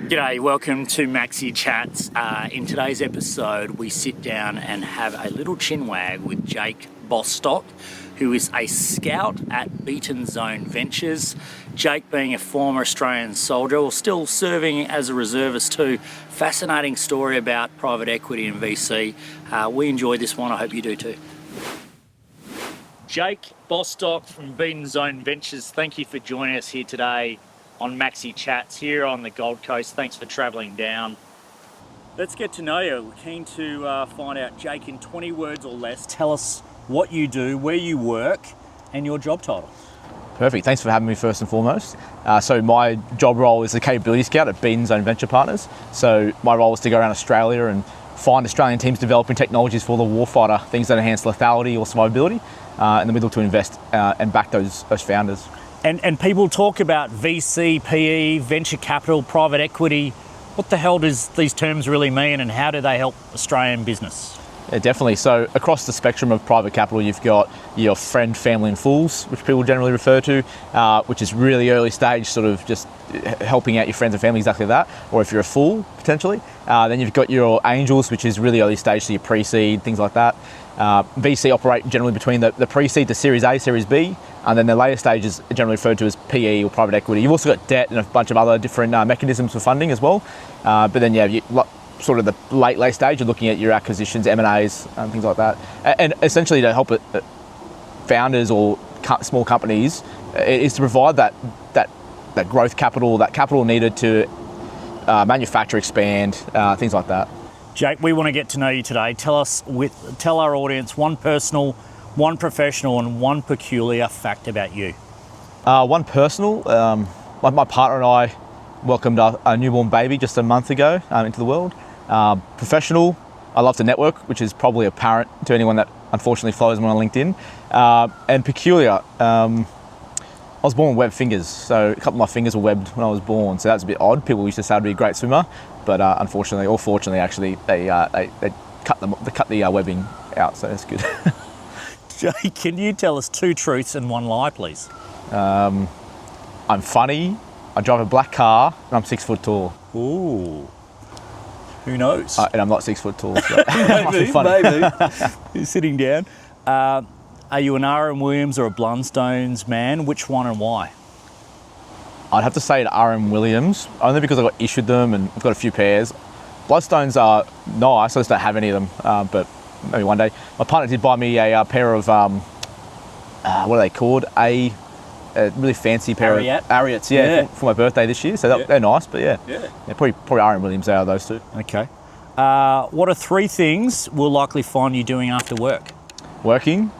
G'day, welcome to Maxi Chats. In today's episode, we sit down and have a little chinwag with Jake Bostock, who is a scout at Beaton Zone Ventures. Jake being a former Australian soldier, or still serving as a reservist too. Fascinating story about private equity and VC. We enjoyed this one, I hope you do too. Jake Bostock from Beaton Zone Ventures, thank you for joining us here today on Maxi Chats here on the Gold Coast. Thanks for travelling down. Let's get to know you. We're keen to find out, Jake, in 20 words or less, tell us what you do, where you work, and your job title. Perfect, thanks for having me first and foremost. So my job role is the capability scout at Beaton Zone Venture Partners. So my role is to go around Australia and find Australian teams developing technologies for the warfighter, things that enhance lethality or survivability, and then we look to invest and back those founders. And people talk about VC, PE, venture capital, private equity. What the hell does these terms really mean, and how do they help Australian business? Yeah, definitely. So across the spectrum of private capital, you've got your friend, family and fools, which people generally refer to, which is really early stage, sort of just helping out your friends and family, exactly that. Or if you're a fool, potentially. Then you've got your angels, which is really early stage, so your pre-seed, things like that. VC operate generally between the pre-seed to Series A, Series B, and then the later stages are generally referred to as PE or private equity. You've also got debt and a bunch of other different mechanisms for funding as well. But then, sort of the late stage, you're looking at your acquisitions, M&As, things like that. And essentially to help founders or small companies is to provide that growth capital, that capital needed to manufacture, expand, things like that. Jake, we want to get to know you today. Tell our audience one personal, one professional, and one peculiar fact about you. One personal, my partner and I welcomed a newborn baby just a month ago into the world. Professional, I love to network, which is probably apparent to anyone that unfortunately follows me on LinkedIn. And peculiar, I was born with webbed fingers, so a couple of my fingers were webbed when I was born, so that's a bit odd. People used to say I'd be a great swimmer, but unfortunately, or fortunately actually, they cut the webbing out, so that's good. Jake, can you tell us two truths and one lie, please? I'm funny, I drive a black car, and I'm 6 foot tall. Ooh. Who knows? And I'm not 6 foot tall, so that must be funny. Maybe. You're sitting down. Are you an R.M. Williams or a Blundstones man? Which one and why? I'd have to say to R.M. Williams, only because I got issued them and I've got a few pairs. Bloodstones are nice, I just don't have any of them, but maybe one day. My partner did buy me a pair of, what are they called? A really fancy pair of Ariats, for my birthday this year. So they're nice, but yeah, probably R.M. Williams out of those two. Okay. What are three things we'll likely find you doing after work? Working,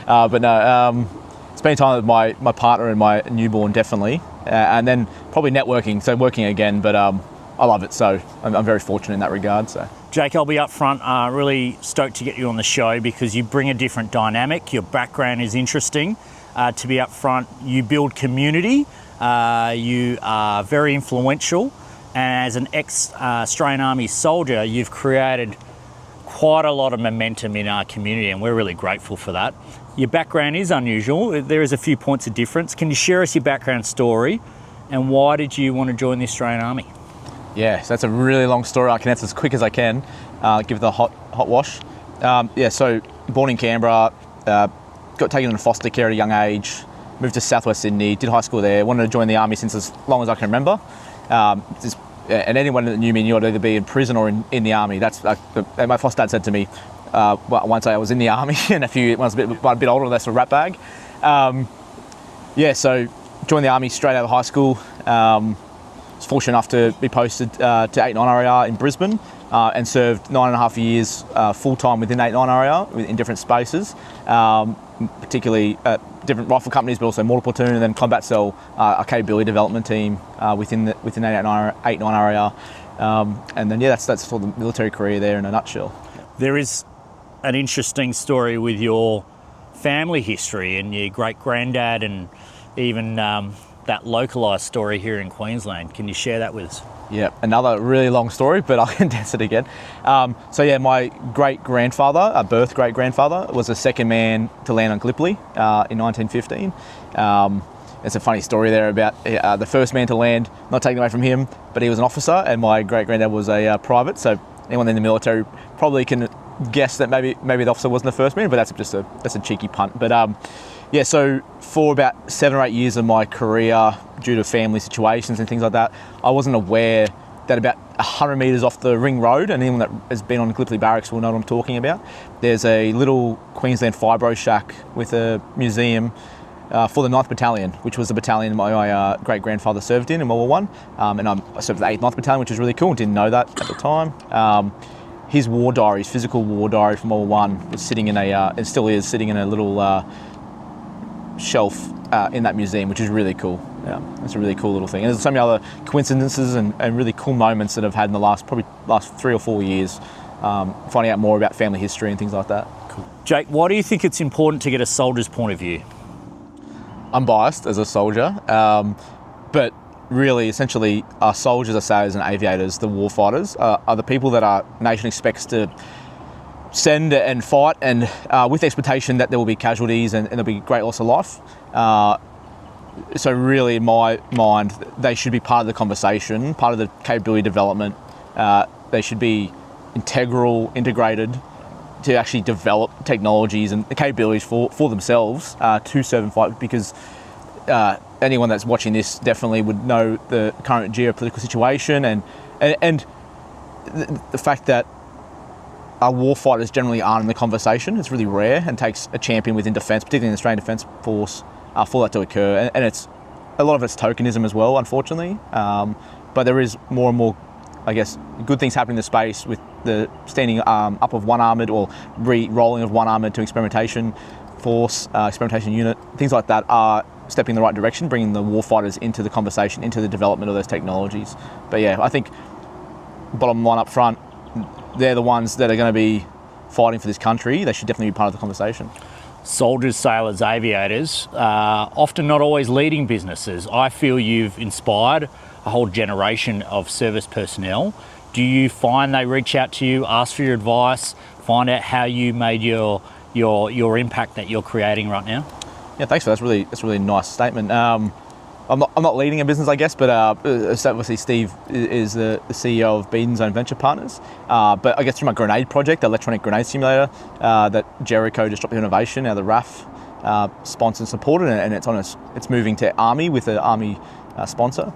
but no, spending time with my partner and my newborn, definitely, and then probably networking. So working again, but I love it. So I'm very fortunate in that regard. So. Jake, I'll be up front, really stoked to get you on the show because you bring a different dynamic. Your background is interesting. To be up front, you build community, you are very influential, and as an ex-Australian Army soldier, you've created quite a lot of momentum in our community, and we're really grateful for that. Your background is unusual. There is a few points of difference. Can you share us your background story, and why did you want to join the Australian Army? Yeah, so that's a really long story. I can answer as quick as I can. Give it a hot wash. So born in Canberra, got taken into foster care at a young age, moved to southwest Sydney, did high school there, wanted to join the army since as long as I can remember. And anyone that knew me knew I'd either be in prison or in the army. That's my foster dad said to me once I was in the army, and when I was a bit older, that's a rat bag. So joined the army straight out of high school. Was fortunate enough to be posted to 89 RAR in Brisbane and served 9.5 years full-time within 89 RAR in different spaces, particularly at different rifle companies, but also mortar platoon and then combat cell, a capability development team within 89 RAR. And then, that's sort of the military career there in a nutshell. There is an interesting story with your family history and your great-granddad and even that localised story here in Queensland. Can you share that with us? Yeah, another really long story, but I'll condense it again. My great-grandfather, birth great-grandfather, was the second man to land on Gallipoli in 1915. There's a funny story there about the first man to land, not taken away from him, but he was an officer, and my great-granddad was a private. So anyone in the military probably can guess that maybe the officer wasn't the first man, but that's a cheeky punt. But yeah, so for about 7 or 8 years of my career, due to family situations and things like that, I wasn't aware that about 100 metres off the Ring Road, and anyone that has been on Glipley Barracks will know what I'm talking about, there's a little Queensland fibro shack with a museum for the 9th Battalion, which was the battalion my great-grandfather served in World War One, and I served with the 8th 9th Battalion, which was really cool, didn't know that at the time. His war diary, his physical war diary from World War One, was sitting in and still is sitting in a little shelf in that museum, which is really cool. Yeah, it's a really cool little thing. And there's so many other coincidences and really cool moments that I've had in the last 3 or 4 years, finding out more about family history and things like that. Cool. Jake, why do you think it's important to get a soldier's point of view? I'm biased as a soldier, but really, essentially, our soldiers, our sailors and aviators, the warfighters, are the people that our nation expects to send and fight, and with the expectation that there will be casualties and there'll be great loss of life. So really, in my mind, they should be part of the conversation, part of the capability development. They should be integrated to actually develop technologies and technologies for themselves to serve and fight, because anyone that's watching this definitely would know the current geopolitical situation and the fact that our warfighters generally aren't in the conversation. It's really rare and takes a champion within defence, particularly in the Australian Defence Force, for that to occur. And it's a lot of it's tokenism as well, unfortunately. But there is more and more, I guess, good things happening in the space with the standing up of one armoured or re-rolling of one armoured to experimentation force, experimentation unit. Things like that are stepping in the right direction, bringing the warfighters into the conversation, into the development of those technologies. But yeah, I think bottom line up front, they're the ones that are going to be fighting for this country. They should definitely be part of the conversation. Soldiers, sailors, aviators, often not always leading businesses. I feel you've inspired a whole generation of service personnel. Do you find they reach out to you, ask for your advice, find out how you made your impact that you're creating right now? Yeah, thanks for that. That's a really nice statement. I'm not leading a business, I guess, but obviously Steve is the CEO of Beaton Zone Venture Partners. But I guess through my grenade project, the electronic grenade simulator that Jericho just dropped innovation, now the RAF sponsored and supported, and it's moving to Army with an Army sponsor.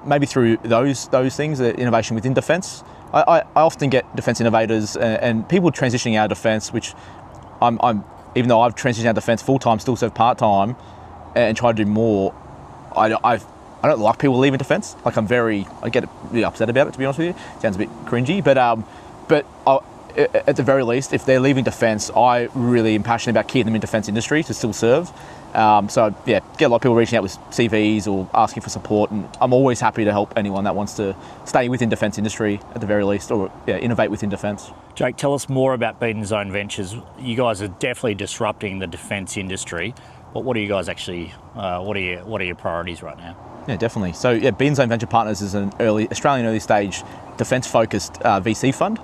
Maybe through those things, the innovation within defence. I often get defence innovators and people transitioning out of defence, which I'm even though I've transitioned out of defence full time, still serve part time, and try to do more. I don't like people leaving defence. Like I get really upset about it, to be honest with you. It sounds a bit cringy, but at the very least, if they're leaving defence, I really am passionate about keeping them in defence industry to still serve. So yeah, get a lot of people reaching out with CVs or asking for support, and I'm always happy to help anyone that wants to stay within defence industry at the very least, or innovate within defence. Jake, tell us more about Beaton Zone Ventures. You guys are definitely disrupting the defence industry. But what are you guys actually? What are your priorities right now? Yeah, definitely. So yeah, Beaton Zone Venture Partners is an Australian early stage defence-focused VC fund.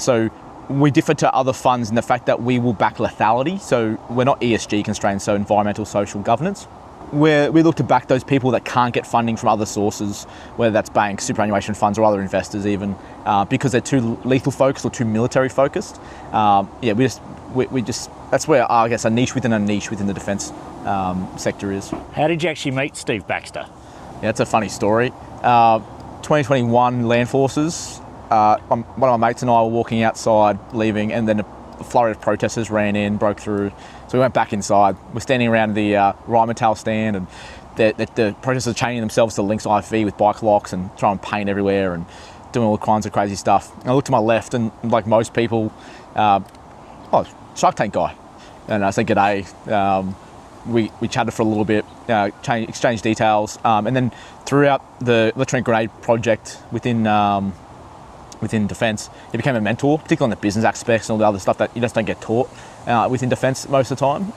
So we differ to other funds in the fact that we will back lethality. So we're not ESG constrained, so environmental, social, governance. We look to back those people that can't get funding from other sources, whether that's banks, superannuation funds, or other investors even, because they're too lethal focused or too military focused. We just that's where I guess a niche within the defence sector is. How did you actually meet Steve Baxter? Yeah, it's a funny story. 2021 Land Forces. One of my mates and I were walking outside, leaving, and then a flurry of protesters ran in, broke through. So we went back inside. We're standing around the Rheinmetall stand, and the protesters are chaining themselves to Lynx IV with bike locks and throwing paint everywhere and doing all kinds of crazy stuff. And I looked to my left, and like most people, Shark Tank guy. And I said, g'day. We chatted for a little bit, exchanged details, and then throughout the electronic grenade project within defence, he became a mentor, particularly on the business aspects and all the other stuff that you just don't get taught within defence most of the time.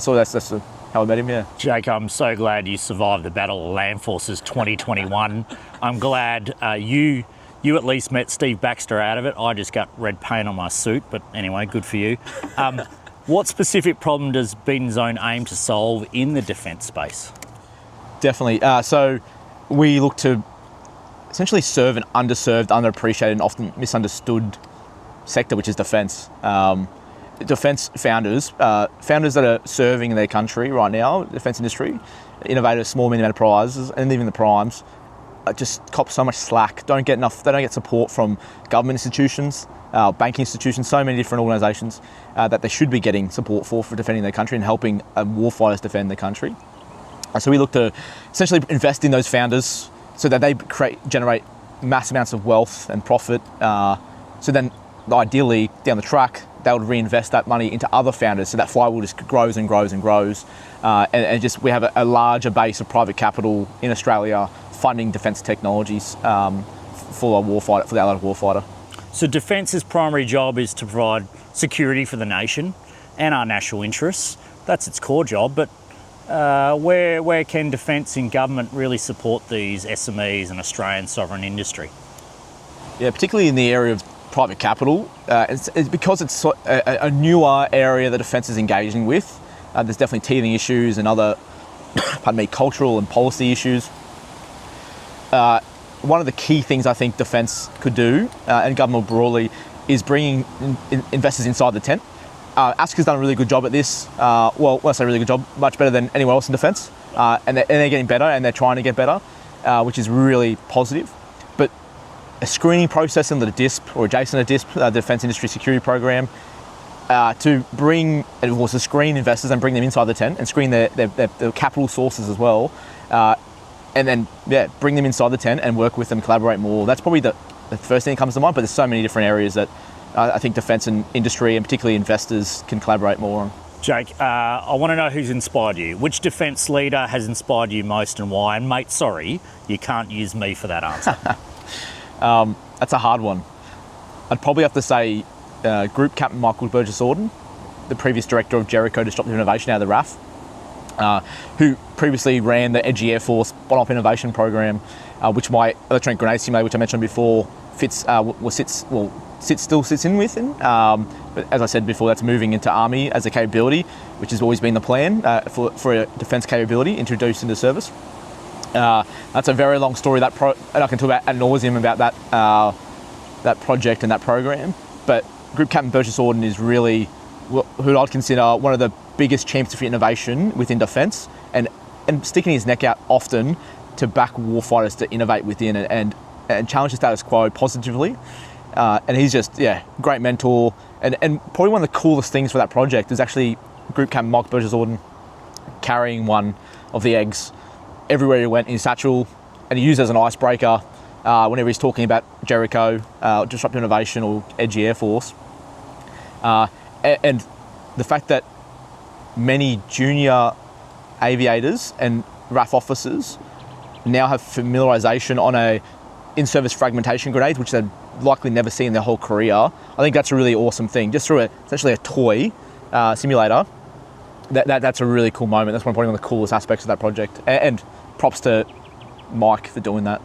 So that's how I met him, yeah. Jake, I'm so glad you survived the Battle of Land Forces 2021. I'm glad you at least met Steve Baxter out of it. I just got red paint on my suit, but anyway, good for you. What specific problem does Beaton Zone aim to solve in the defence space? Definitely. So we look to essentially serve an underserved, underappreciated, and often misunderstood sector, which is defence. Defence founders that are serving in their country right now, defence industry, innovators, small, medium enterprises, and even the primes, just cop so much slack. They don't get support from government institutions, banking institutions, so many different organisations that they should be getting support for defending their country and helping warfighters defend their country. So we look to essentially invest in those founders so that they generate mass amounts of wealth and profit. So then ideally down the track, they would reinvest that money into other founders, so that flywheel just grows and grows and grows. And just we have a larger base of private capital in Australia funding defence technologies for the allied warfighter. So Defence's primary job is to provide security for the nation and our national interests. That's its core job, but where can Defence and government really support these SMEs and Australian sovereign industry? Yeah, particularly in the area of private capital, it's because it's a newer area that Defence is engaging with. There's definitely teething issues and other, cultural and policy issues. One of the key things I think Defence could do, and government broadly, is bringing investors inside the tent. ASCA's done a really good job at this. When I say really good job, much better than anyone else in defence. And they're getting better, and they're trying to get better, which is really positive. But a screening process in the DISP or adjacent to DISP, the Defence Industry Security Program, to screen investors and bring them inside the tent and screen their capital sources as well. And then, bring them inside the tent and work with them, collaborate more. That's probably the first thing that comes to mind, but there's so many different areas that I think defence and industry, and particularly investors, can collaborate more on. Jake, I want to know who's inspired you. Which defence leader has inspired you most and why? And mate, sorry, you can't use me for that answer. That's a hard one. I'd probably have to say Group Captain Michael Burgess-Auden, the previous director of Jericho Disruptive Innovation out of the RAF, who previously ran the Edgy Air Force Bostock Innovation Program, which my electronic grenade simulator, which I mentioned before, sits in with. But as I said before, that's moving into Army as a capability, which has always been the plan for a defence capability introduced into service. That's a very long story, and I can talk about ad nauseum about that project and that program. But Group Captain Burgess-Auden is really who I'd consider one of the biggest champions for innovation within defence, and sticking his neck out often to back warfighters to innovate within and challenge the status quo positively. And he's just, great mentor. And probably one of the coolest things for that project is actually Group Captain Mike Burgess-Auden carrying one of the eggs everywhere he went in his satchel, and he used it as an icebreaker whenever he's talking about Jericho, Disruptive Innovation, or Edgy Air Force. And the fact that many junior aviators and RAF officers now have familiarisation on in-service fragmentation grenades, which they'd likely never seen in their whole career. I think that's a really awesome thing. Just through essentially a toy simulator, that's a really cool moment. That's probably one of the coolest aspects of that project. And props to Mike for doing that.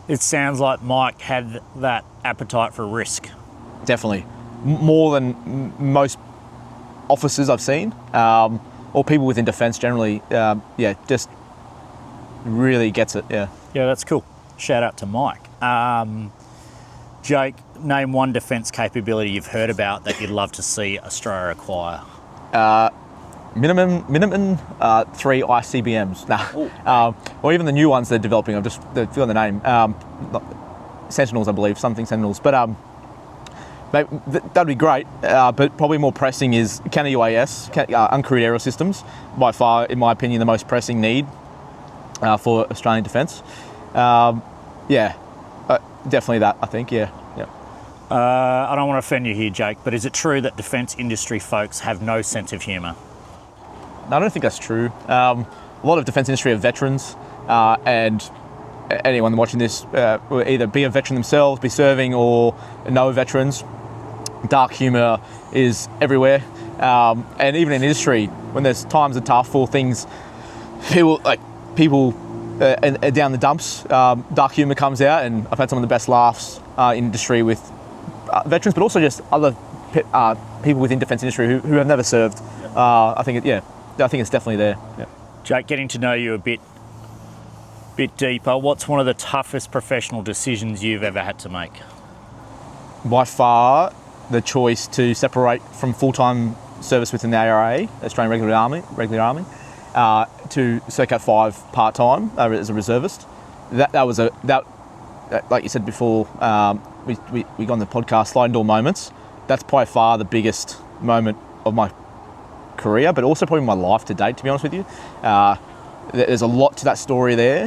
It sounds like Mike had that appetite for risk. Definitely. More than most officers I've seen, or people within defence generally. Just really gets it, Yeah, that's cool. Shout out to Mike. Jake, name one defence capability you've heard about that you'd love to see Australia acquire. Minimum 3 ICBMs. Or even the new ones they're developing. I've just forgotten the name. Sentinels, I believe, something Sentinels. But that'd be great. But probably more pressing is counter-UAS, uncrewed aerial systems. By far, in my opinion, the most pressing need for Australian defence. Definitely that, I think, I don't want to offend you here, Jake, but is it true that defence industry folks have no sense of humour? No, I don't think that's true. A lot of defence industry are veterans, and anyone watching this will either be a veteran themselves, be serving, or know veterans. Dark humour is everywhere, and even in industry, when there's times are tough for things, people down the dumps, dark humour comes out, and I've had some of the best laughs in industry with veterans, but also just other people within defence industry who have never served. I think it's definitely there. Yeah. Jake, getting to know you a bit Bit deeper, what's one of the toughest professional decisions you've ever had to make? By far, the choice to separate from full-time service within the ARA, Australian Regular Army, to Circuit 5 part-time as a reservist. That was like you said before, we got on the podcast, sliding door moments. That's by far the biggest moment of my career, but also probably my life to date, to be honest with you. There's a lot to that story there,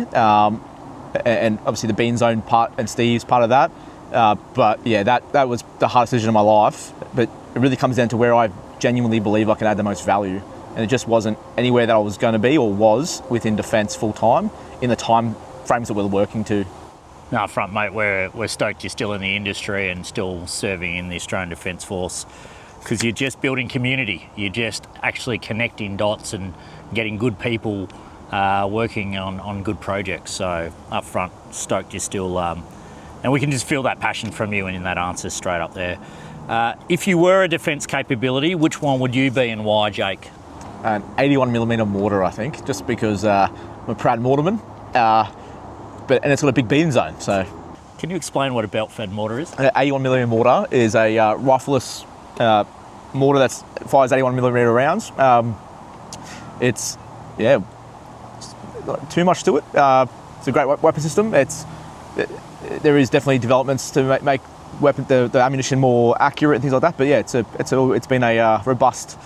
and obviously the Bean Zone part and Steve's part of that. But yeah, that was the hardest decision of my life. But it really comes down to where I genuinely believe I can add the most value, and it just wasn't anywhere that I was going to be or was within defence full time in the time frames that we're working to. No, front mate, we're stoked you're still in the industry and still serving in the Australian Defence Force, because you're just building community. You're just actually connecting dots and getting good people working on good projects. So up front, stoked you're still, and we can just feel that passion from you and in that answer straight up there. If you were a defence capability, which one would you be and why, Jake? An 81mm mortar, I think, just because I'm a proud mortarman. And it's got a big beam zone. So, can you explain what a belt-fed mortar is? An 81mm mortar is a rifleless mortar that fires 81mm rounds. It's not too much to it. It's a great weapon system. There is definitely developments to make the ammunition more accurate and things like that. But yeah, it's been a robust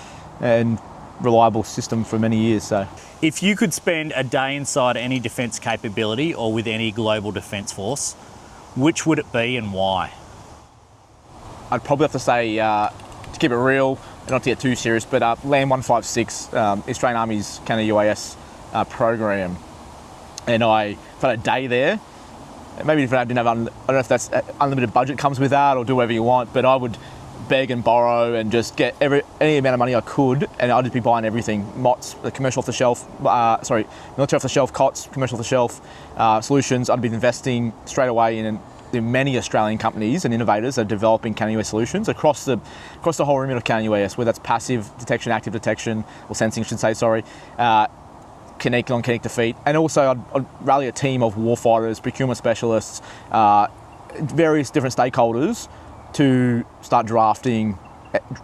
and reliable system for many years. So, if you could spend a day inside any defence capability or with any global defence force, which would it be and why? I'd probably have to say, to keep it real and not to get too serious, but Land 156, Australian Army's Counter UAS program, and I had a day there. Maybe if I didn't have, I don't know if that's unlimited budget comes with that or do whatever you want, but I would beg and borrow and just get any amount of money I could, and I'd just be buying everything. MOTS, the commercial off the shelf, military off the shelf, COTS, commercial off the shelf solutions. I'd be investing straight away in many Australian companies and innovators that are developing counter-UAS solutions across the whole remit of counter-UAS, whether that's passive detection, active detection, or sensing, I should say, kinetic, non-kinetic defeat. And also I'd rally a team of warfighters, procurement specialists, various different stakeholders to start drafting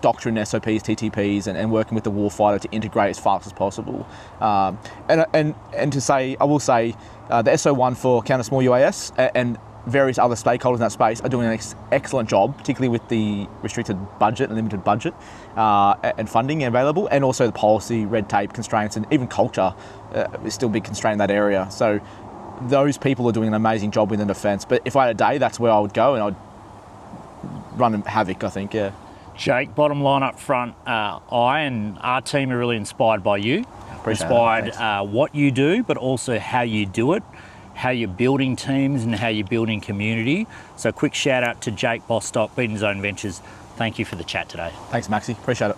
doctrine, SOPs, TTPs, and working with the warfighter to integrate as fast as possible. And to say, I will say, the SO1 for counter small UAS and various other stakeholders in that space are doing an excellent job, particularly with the restricted budget and limited budget and funding available, and also the policy, red tape, constraints, and even culture is still a big constraint in that area. So those people are doing an amazing job within defence. But if I had a day, that's where I would go, and I'd run havoc, I think, yeah. Jake, bottom line up front, I and our team are really inspired by you. Inspired what you do, but also how you do it, how you're building teams and how you're building community. So quick shout out to Jake Bostock, Bean Zone Ventures. Thank you for the chat today. Thanks, Maxi. Appreciate it.